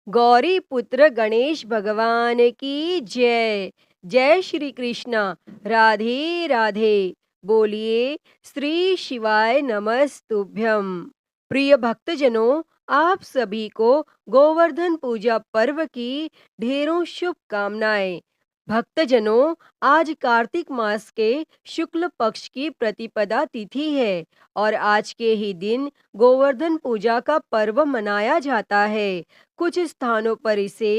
गौरी पुत्र गणेश भगवान की जय। जय श्री कृष्णा। राधे राधे। बोलिए श्री शिवाय नमस्तुभ्यम। प्रिय भक्तजनों, आप सभी को गोवर्धन पूजा पर्व की ढेरों शुभकामनाएं। भक्तजनों, आज कार्तिक मास के शुक्ल पक्ष की प्रतिपदा तिथि है और आज के ही दिन गोवर्धन पूजा का पर्व मनाया जाता है। कुछ स्थानों पर इसे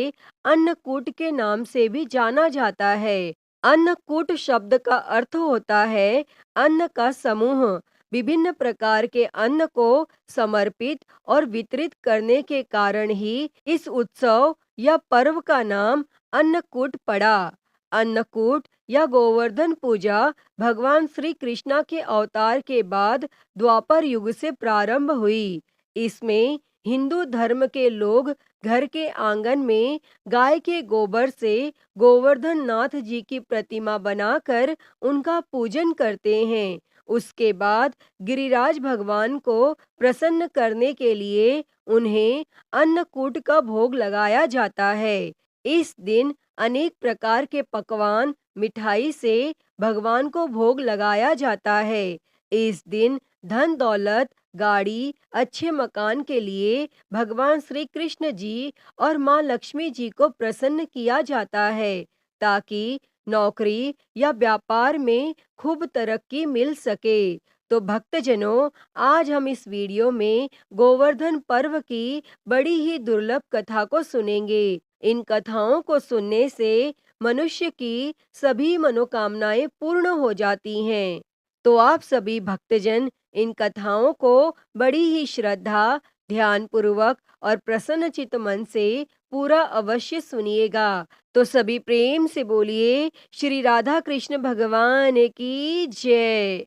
अन्नकूट के नाम से भी जाना जाता है। अन्नकूट शब्द का अर्थ होता है अन्न का समूह। विभिन्न प्रकार के अन्न को समर्पित और वितरित करने के कारण ही इस उत्सव या पर्व का नाम अन्नकूट पड़ा। अन्नकूट या गोवर्धन पूजा भगवान श्री कृष्णा के अवतार के बाद द्वापर युग से प्रारंभ हुई। इसमें हिंदू धर्म के लोग घर के आंगन में गाय के गोबर से गोवर्धन नाथ जी की प्रतिमा बनाकर उनका पूजन करते हैं। उसके बाद गिरिराज भगवान को प्रसन्न करने के लिए उन्हें अन्नकूट का भोग लगाया जाता है। इस दिन अनेक प्रकार के पकवान मिठाई से भगवान को भोग लगाया जाता है। इस दिन धन दौलत गाड़ी अच्छे मकान के लिए भगवान श्री कृष्ण जी और माँ लक्ष्मी जी को प्रसन्न किया जाता है ताकि नौकरी या व्यापार में खूब तरक्की मिल सके। तो भक्तजनों, आज हम इस वीडियो में गोवर्धन पर्व की बड़ी ही दुर्लभ कथा को सुनेंगे। इन कथाओं को सुनने से मनुष्य की सभी मनोकामनाएं पूर्ण हो जाती हैं। तो आप सभी भक्तजन इन कथाओं को बड़ी ही श्रद्धा, ध्यानपूर्वक और प्रसन्नचित्त मन से पूरा अवश्य सुनिएगा। तो सभी प्रेम से बोलिए श्री राधा कृष्ण भगवान की जय।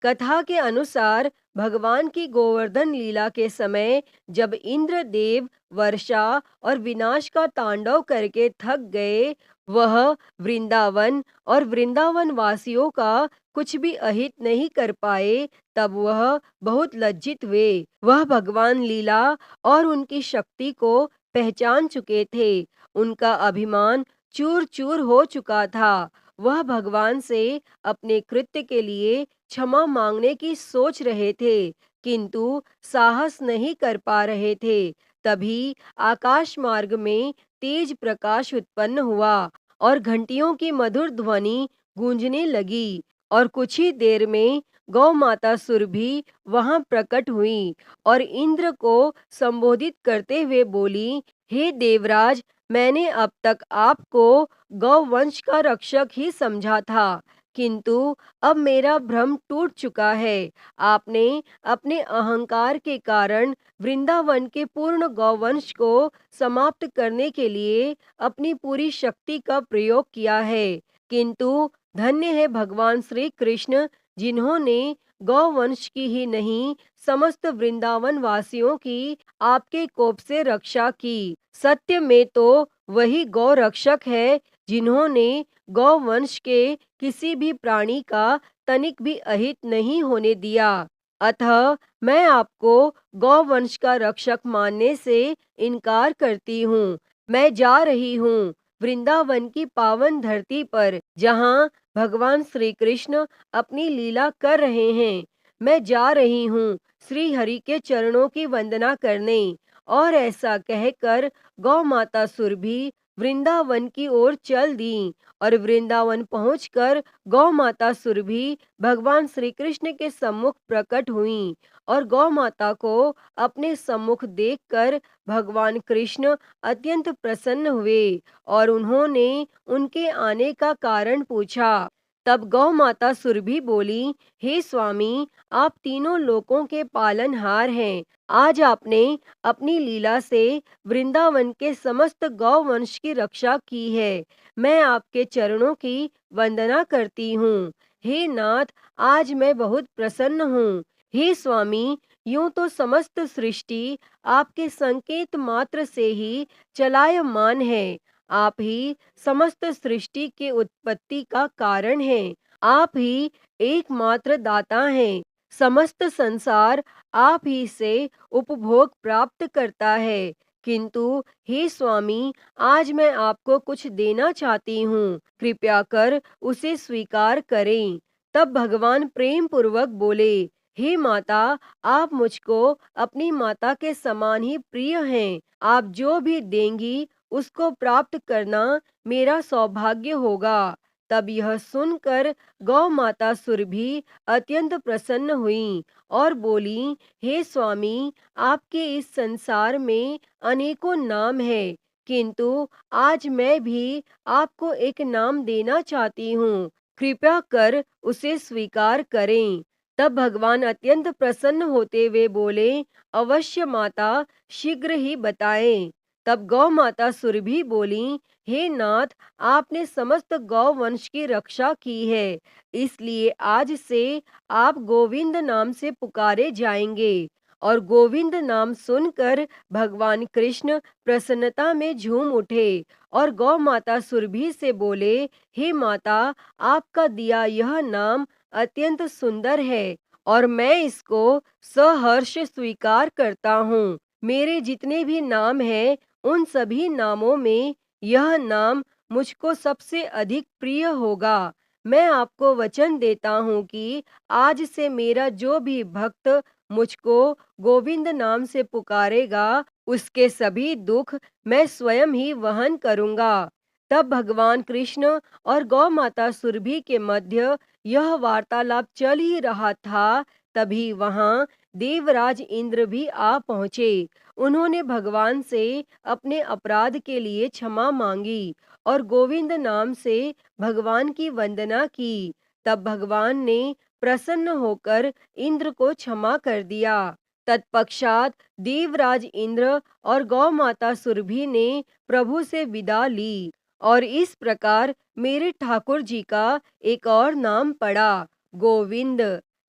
कथा के अनुसार भगवान की गोवर्धन लीला के समय जब इंद्रदेव वर्षा और विनाश का तांडव करके थक गए, वह वृंदावन और वृंदावन वासियों का कुछ भी अहित नहीं कर पाए, तब वह बहुत लज्जित हुए। वह भगवान लीला और उनकी शक्ति को पहचान चुके थे। उनका अभिमान चूर चूर हो चुका था। वह भगवान से अपने कृत्य के लिए क्षमा मांगने की सोच रहे थे, किंतु साहस नहीं कर पा रहे थे। तभी आकाश मार्ग में तेज प्रकाश उत्पन्न हुआ और घंटियों की मधुर ध्वनि गूंजने लगी और कुछ ही देर में गौ माता सुरभि वहां प्रकट हुई और इंद्र को संबोधित करते हुए बोली, हे देवराज, मैंने अब तक आपको गौ वंश का रक्षक ही समझा था, किंतु अब मेरा भ्रम टूट चुका है। आपने अपने अहंकार के कारण वृंदावन के पूर्ण गौवंश को समाप्त करने के लिए अपनी पूरी शक्ति का प्रयोग किया है, किंतु धन्य है भगवान श्री कृष्ण, जिन्होंने गौवंश की ही नहीं समस्त वृंदावन वासियों की आपके कोप से रक्षा की। सत्य में तो वही गौ रक्षक है, जिन्होंने गौवंश के किसी भी प्राणी का तनिक भी अहित नहीं होने दिया। अतः मैं आपको गौवंश का रक्षक मानने से इनकार करती हूँ। मैं जा रही हूँ वृंदावन की पावन धरती पर, जहाँ भगवान श्री कृष्ण अपनी लीला कर रहे हैं। मैं जा रही हूँ श्री हरि के चरणों की वंदना करने। और ऐसा कहकर गौ माता सुरभि वृंदावन की ओर चल दी और वृंदावन पहुंचकर गौ माता सुरभि भगवान श्री कृष्ण के सम्मुख प्रकट हुई और गौ माता को अपने सम्मुख देखकर भगवान कृष्ण अत्यंत प्रसन्न हुए और उन्होंने उनके आने का कारण पूछा। तब गौ माता सुरभि बोली, हे स्वामी, आप तीनों लोकों के पालनहार हैं। आज आपने अपनी लीला से वृंदावन के समस्त गौवंश की रक्षा की है। मैं आपके चरणों की वंदना करती हूँ। हे नाथ, आज मैं बहुत प्रसन्न हूँ। हे स्वामी, यूं तो समस्त सृष्टि आपके संकेत मात्र से ही चलायमान है। आप ही समस्त सृष्टि के उत्पत्ति का कारण हैं। आप ही एकमात्र दाता हैं। समस्त संसार आप ही से उपभोग प्राप्त करता है, किंतु हे स्वामी, आज मैं आपको कुछ देना चाहती हूँ, कृपया कर उसे स्वीकार करें। तब भगवान प्रेम पूर्वक बोले, हे माता, आप मुझको अपनी माता के समान ही प्रिय हैं। आप जो भी देंगी उसको प्राप्त करना मेरा सौभाग्य होगा। तब यह सुनकर गौ माता सुरभि अत्यंत प्रसन्न हुई और बोली, हे स्वामी, आपके इस संसार में अनेकों नाम है, किंतु आज मैं भी आपको एक नाम देना चाहती हूँ, कृपया कर उसे स्वीकार करें। तब भगवान अत्यंत प्रसन्न होते हुए बोले, अवश्य माता, शीघ्र ही बताएं। तब गौ माता सुरभि बोली, हे नाथ, आपने समस्त गौ वंश की रक्षा की है, इसलिए आज से आप गोविंद नाम से पुकारे जाएंगे। और गोविंद नाम सुनकर भगवान कृष्ण प्रसन्नता में झूम उठे और गौ माता सुरभि से बोले, हे माता, आपका दिया यह नाम अत्यंत सुंदर है और मैं इसको सहर्ष स्वीकार करता हूँ। मेरे जितने भी नाम हैं, उन सभी नामों में यह नाम मुझको सबसे अधिक प्रिय होगा। मैं आपको वचन देता हूँ कि आज से मेरा जो भी भक्त मुझको गोविंद नाम से पुकारेगा, उसके सभी दुख मैं स्वयं ही वहन करूँगा। तब भगवान कृष्ण और गौ माता सुरभि के मध्य यह वार्तालाप चल ही रहा था, तभी वहां देवराज इंद्र भी आ पहुंचे। उन्होंने भगवान से अपने अपराध के लिए क्षमा मांगी और गोविंद नाम से भगवान की वंदना की। तब भगवान ने प्रसन्न होकर इंद्र को क्षमा कर दिया। तत्पश्चात देवराज इंद्र और गौ माता सुरभि ने प्रभु से विदा ली और इस प्रकार मेरे ठाकुर जी का एक और नाम पड़ा, गोविंद।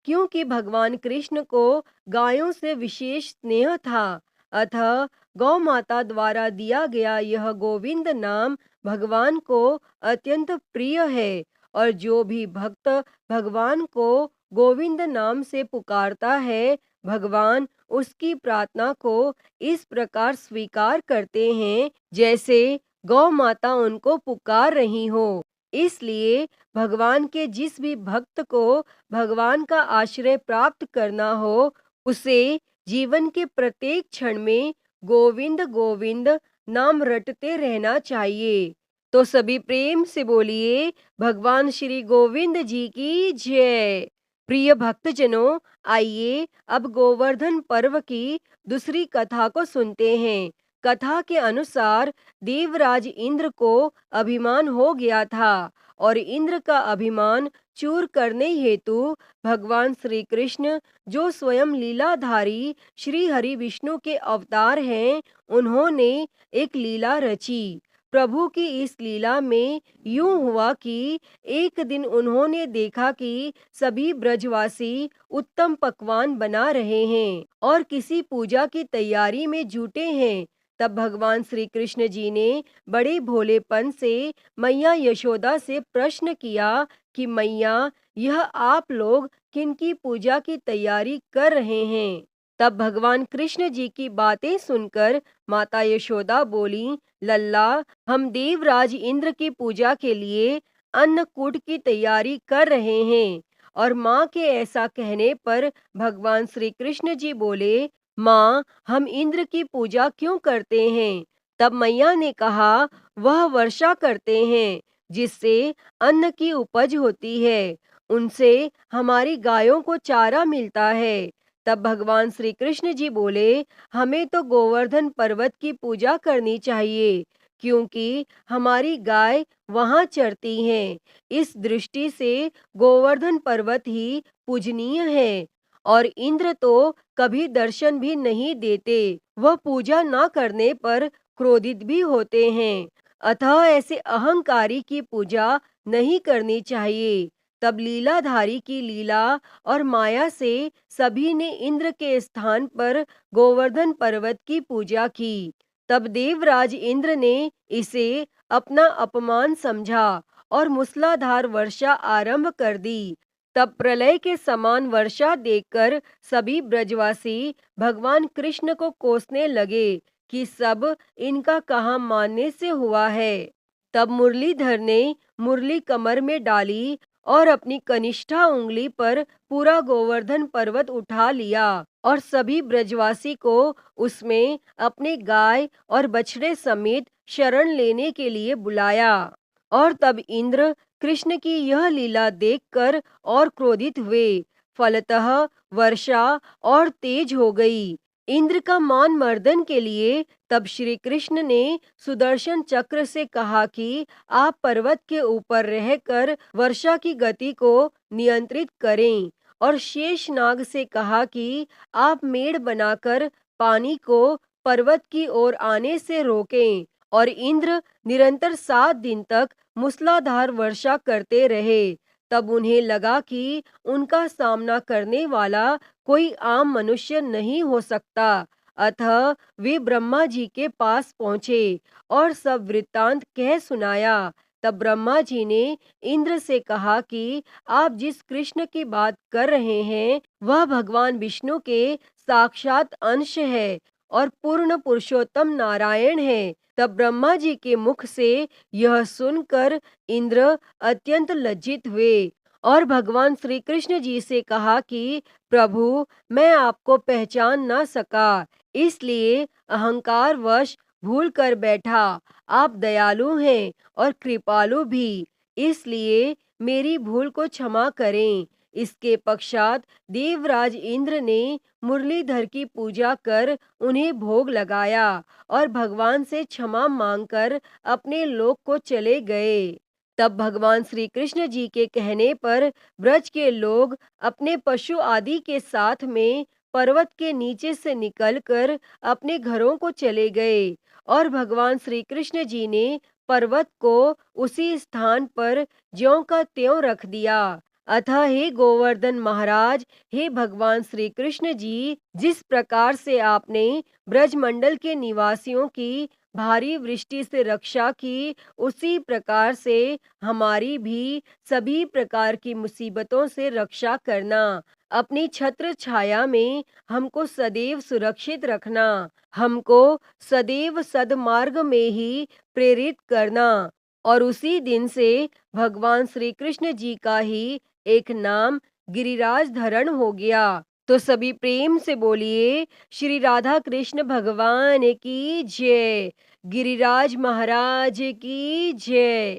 क्योंकि भगवान कृष्ण को गायों से विशेष स्नेह था, अतः गौ माता द्वारा दिया गया यह गोविंद नाम भगवान को अत्यंत प्रिय है। और जो भी भक्त भगवान को गोविंद नाम से पुकारता है, भगवान उसकी प्रार्थना को इस प्रकार स्वीकार करते हैं जैसे गौ माता उनको पुकार रही हो। इसलिए भगवान के जिस भी भक्त को भगवान का आश्रय प्राप्त करना हो, उसे जीवन के प्रत्येक क्षण में गोविंद गोविंद नाम रटते रहना चाहिए। तो सभी प्रेम से बोलिए, भगवान श्री गोविंद जी की जय। प्रिय भक्तजनों, आइए अब गोवर्धन पर्व की दूसरी कथा को सुनते हैं। कथा के अनुसार देवराज इंद्र को अभिमान हो गया था और इंद्र का अभिमान चूर करने हेतु भगवान श्री कृष्ण, जो स्वयं लीलाधारी श्री हरि विष्णु के अवतार हैं, उन्होंने एक लीला रची। प्रभु की इस लीला में यूं हुआ कि एक दिन उन्होंने देखा कि सभी ब्रजवासी उत्तम पकवान बना रहे हैं और किसी पूजा की तैयारी में जुटे हैं। तब भगवान श्री कृष्ण जी ने बड़े भोलेपन से मैया यशोदा से प्रश्न किया कि मैया, यह आप लोग किनकी पूजा की तैयारी कर रहे हैं? तब भगवान कृष्ण जी की बातें सुनकर माता यशोदा बोली, लल्ला, हम देवराज इंद्र की पूजा के लिए अन्नकूट की तैयारी कर रहे हैं। और माँ के ऐसा कहने पर भगवान श्री कृष्ण जी बोले, माँ, हम इंद्र की पूजा क्यों करते हैं? तब मैया ने कहा, वह वर्षा करते हैं जिससे अन्न की उपज होती है, उनसे हमारी गायों को चारा मिलता है। तब भगवान श्री कृष्ण जी बोले, हमें तो गोवर्धन पर्वत की पूजा करनी चाहिए, क्योंकि हमारी गाय वहाँ चरती हैं। इस दृष्टि से गोवर्धन पर्वत ही पूजनीय है। और इंद्र तो कभी दर्शन भी नहीं देते, वह पूजा न करने पर क्रोधित भी होते हैं। अतः ऐसे अहंकारी की पूजा नहीं करनी चाहिए। तब लीलाधारी की लीला और माया से सभी ने इंद्र के स्थान पर गोवर्धन पर्वत की पूजा की। तब देवराज इंद्र ने इसे अपना अपमान समझा और मूसलाधार वर्षा आरंभ कर दी। तब प्रलय के समान वर्षा देखकर सभी ब्रजवासी भगवान कृष्ण को कोसने लगे कि सब इनका कहाँ मानने से हुआ है। तब मुरलीधर ने मुरली कमर में डाली और अपनी कनिष्ठा उंगली पर पूरा गोवर्धन पर्वत उठा लिया और सभी ब्रजवासी को उसमें अपने गाय और बछड़े समेत शरण लेने के लिए बुलाया। और तब इंद्र कृष्ण की यह लीला देखकर और क्रोधित हुए। फलतः वर्षा और तेज हो गई। इंद्र का मान मर्दन के लिए तब श्री कृष्ण ने सुदर्शन चक्र से कहा कि आप पर्वत के ऊपर रहकर वर्षा की गति को नियंत्रित करें, और शेषनाग से कहा कि आप मेढ़ बनाकर पानी को पर्वत की ओर आने से रोकें। और इंद्र निरंतर 7 दिन तक मूसलाधार वर्षा करते रहे। तब उन्हें लगा कि उनका सामना करने वाला कोई आम मनुष्य नहीं हो सकता। अतः वे ब्रह्मा जी के पास पहुंचे और सब वृत्तांत कह सुनाया। तब ब्रह्मा जी ने इंद्र से कहा कि आप जिस कृष्ण की बात कर रहे हैं वह भगवान विष्णु के साक्षात अंश है और पूर्ण पुरुषोत्तम नारायण है। तब ब्रह्मा जी के मुख से यह सुनकर इंद्र अत्यंत लज्जित हुए और भगवान श्री कृष्ण जी से कहा कि प्रभु, मैं आपको पहचान न सका, इसलिए अहंकारवश भूल कर बैठा। आप दयालु हैं और कृपालु भी, इसलिए मेरी भूल को क्षमा करें। इसके पश्चात देवराज इंद्र ने मुरलीधर की पूजा कर उन्हें भोग लगाया और भगवान से क्षमा मांगकर अपने लोक को चले गए। तब भगवान श्री कृष्ण जी के कहने पर ब्रज के लोग अपने पशु आदि के साथ में पर्वत के नीचे से निकलकर अपने घरों को चले गए और भगवान श्री कृष्ण जी ने पर्वत को उसी स्थान पर ज्यों का त्यों रख दिया। अतः हे गोवर्धन महाराज, हे भगवान श्री कृष्ण जी, जिस प्रकार से आपने ब्रजमंडल के निवासियों की भारी वृष्टि से रक्षा की, उसी प्रकार से हमारी भी सभी प्रकार की मुसीबतों से रक्षा करना। अपनी छत्र छाया में हमको सदैव सुरक्षित रखना। हमको सदैव सद्मार्ग में ही प्रेरित करना। और उसी दिन से भगवान श्री कृष्ण जी का ही एक नाम गिरिराज धरण हो गया। तो सभी प्रेम से बोलिए, श्री राधा कृष्ण भगवान की जय, गिरिराज महाराज की जय।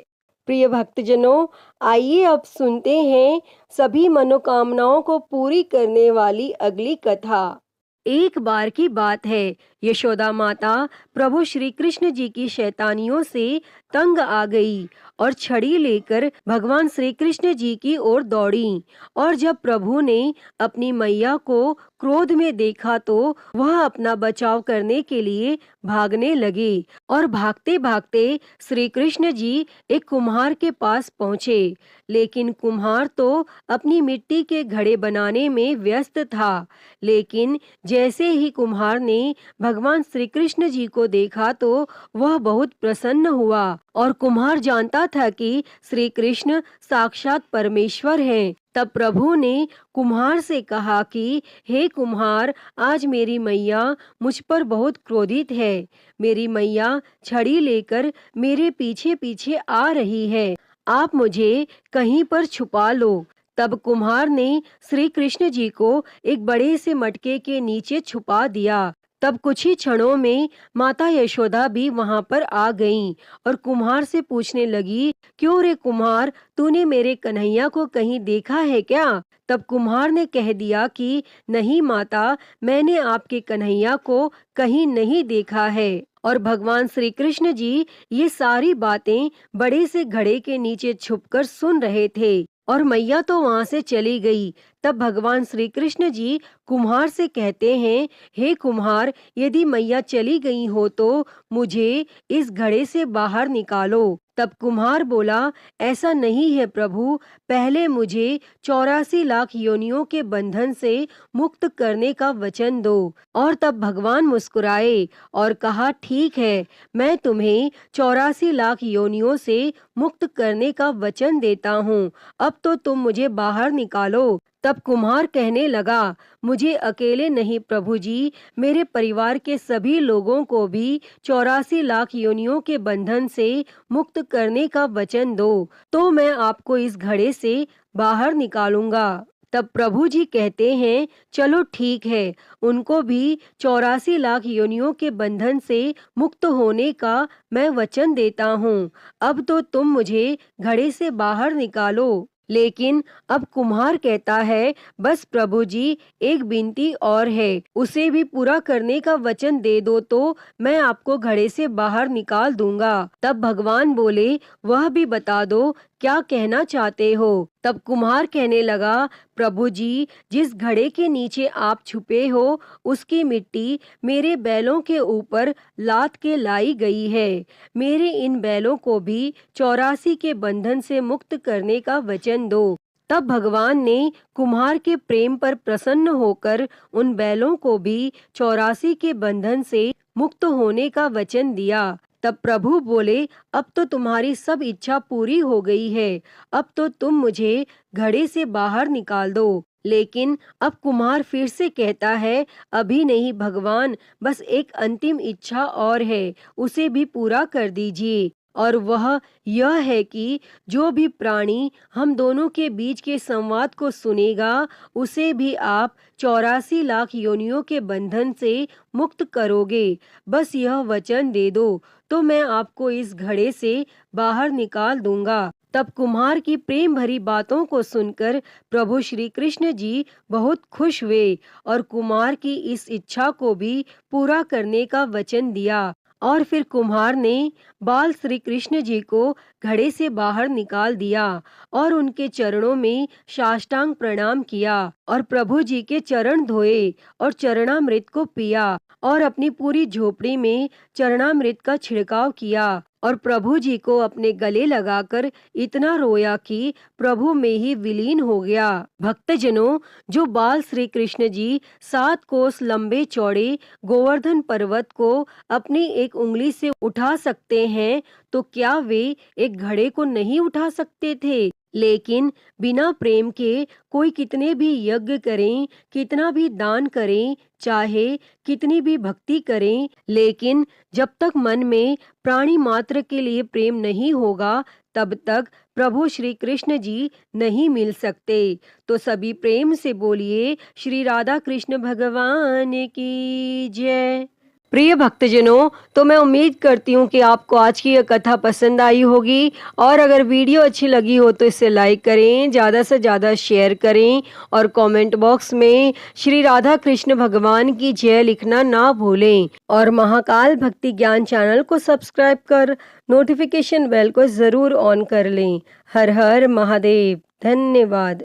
प्रिय भक्तजनों, आइए अब सुनते हैं सभी मनोकामनाओं को पूरी करने वाली अगली कथा। एक बार की बात है, यशोदा माता प्रभु श्री कृष्ण जी की शैतानियों से तंग आ गई और छड़ी लेकर भगवान श्री कृष्ण जी की ओर दौड़ी। और जब प्रभु ने अपनी मैया को क्रोध में देखा तो वह अपना बचाव करने के लिए भागने लगे और भागते भागते श्री कृष्ण जी एक कुम्हार के पास पहुँचे। लेकिन कुम्हार तो अपनी मिट्टी के घड़े बनाने में व्यस्त था। लेकिन जैसे ही कुम्हार ने भगवान श्री कृष्ण जी को देखा तो वह बहुत प्रसन्न हुआ और कुम्हार जानता था कि श्री कृष्ण साक्षात परमेश्वर हैं। तब प्रभु ने कुम्हार से कहा कि हे कुम्हार, आज मेरी मैया मुझ पर बहुत क्रोधित है। मेरी मैया छड़ी लेकर मेरे पीछे पीछे आ रही है। आप मुझे कहीं पर छुपा लो। तब कुम्हार ने श्री कृष्ण जी को एक बड़े से मटके के नीचे छुपा दिया। तब कुछ ही क्षणों में माता यशोदा भी वहां पर आ गईं और कुम्हार से पूछने लगी, क्यों रे कुम्हार, तूने मेरे कन्हैया को कहीं देखा है क्या? तब कुम्हार ने कह दिया कि नहीं माता, मैंने आपके कन्हैया को कहीं नहीं देखा है। और भगवान श्री कृष्ण जी ये सारी बातें बड़े से घड़े के नीचे छुपकर सुन रहे थे और मैया तो वहां से चली गई। तब भगवान श्री कृष्ण जी कुम्हार से कहते हैं, हे कुम्हार, यदि मैया चली गई हो तो मुझे इस घड़े से बाहर निकालो। तब कुम्हार बोला, ऐसा नहीं है प्रभु, पहले मुझे 84 लाख योनियों के बंधन से मुक्त करने का वचन दो। और तब भगवान मुस्कुराए और कहा, ठीक है, मैं तुम्हें 84 लाख योनियों से मुक्त करने का वचन देता हूँ। अब तो तुम मुझे बाहर निकालो। तब कुम्हार कहने लगा, मुझे अकेले नहीं प्रभु जी, मेरे परिवार के सभी लोगों को भी 84 लाख योनियों के बंधन से मुक्त करने का वचन दो, तो मैं आपको इस घड़े से बाहर निकालूंगा। तब प्रभु जी कहते हैं, चलो ठीक है, उनको भी 84 लाख योनियों के बंधन से मुक्त होने का मैं वचन देता हूँ। अब तो तुम मुझे घड़े से बाहर निकालो। लेकिन अब कुम्हार कहता है, बस प्रभु जी, एक विनती और है, उसे भी पूरा करने का वचन दे दो तो मैं आपको घड़े से बाहर निकाल दूंगा। तब भगवान बोले, वह भी बता दो, क्या कहना चाहते हो। तब कुम्हार कहने लगा, प्रभु जी, जिस घड़े के नीचे आप छुपे हो उसकी मिट्टी मेरे बैलों के ऊपर लाद के लाई गई है। मेरे इन बैलों को भी 84 के बंधन से मुक्त करने का वचन दो। तब भगवान ने कुम्हार के प्रेम पर प्रसन्न होकर उन बैलों को भी 84 के बंधन से मुक्त होने का वचन दिया। तब प्रभु बोले, अब तो तुम्हारी सब इच्छा पूरी हो गई है, अब तो तुम मुझे घड़े से बाहर निकाल दो। लेकिन अब कुम्हार फिर से कहता है, अभी नहीं भगवान, बस एक अंतिम इच्छा और है, उसे भी पूरा कर दीजिए। और वह यह है कि जो भी प्राणी हम दोनों के बीच के संवाद को सुनेगा, उसे भी आप 84 लाख योनियों के बंधन से मुक्त करोगे। बस यह वचन दे दो, तो मैं आपको इस घड़े से बाहर निकाल दूंगा। तब कुम्हार की प्रेम भरी बातों को सुनकर प्रभु श्री कृष्ण जी बहुत खुश हुए और कुम्हार की इस इच्छा को भी पूरा करने का वचन दिया। और फिर कुम्हार ने बाल श्री कृष्ण जी को घड़े से बाहर निकाल दिया और उनके चरणों में साष्टांग प्रणाम किया और प्रभु जी के चरण धोए और चरणामृत को पिया और अपनी पूरी झोपड़ी में चरणामृत का छिड़काव किया और प्रभु जी को अपने गले लगाकर इतना रोया कि प्रभु में ही विलीन हो गया। भक्तजनों, जो बाल श्री कृष्ण जी 7 कोस लंबे चौड़े गोवर्धन पर्वत को अपनी एक उंगली से उठा सकते हैं, तो क्या वे एक घड़े को नहीं उठा सकते थे। लेकिन बिना प्रेम के कोई कितने भी यज्ञ करें, कितना भी दान करें, चाहे कितनी भी भक्ति करें, लेकिन जब तक मन में प्राणी मात्र के लिए प्रेम नहीं होगा, तब तक प्रभु श्री कृष्ण जी नहीं मिल सकते। तो सभी प्रेम से बोलिए, श्री राधा कृष्ण भगवान की जय। प्रिय भक्तजनों, तो मैं उम्मीद करती हूँ कि आपको आज की यह कथा पसंद आई होगी और अगर वीडियो अच्छी लगी हो तो इसे लाइक करें, ज़्यादा से ज़्यादा शेयर करें और कमेंट बॉक्स में श्री राधा कृष्ण भगवान की जय लिखना ना भूलें और महाकाल भक्ति ज्ञान चैनल को सब्सक्राइब कर नोटिफिकेशन बेल को ज़रूर ऑन कर लें। हर हर महादेव। धन्यवाद।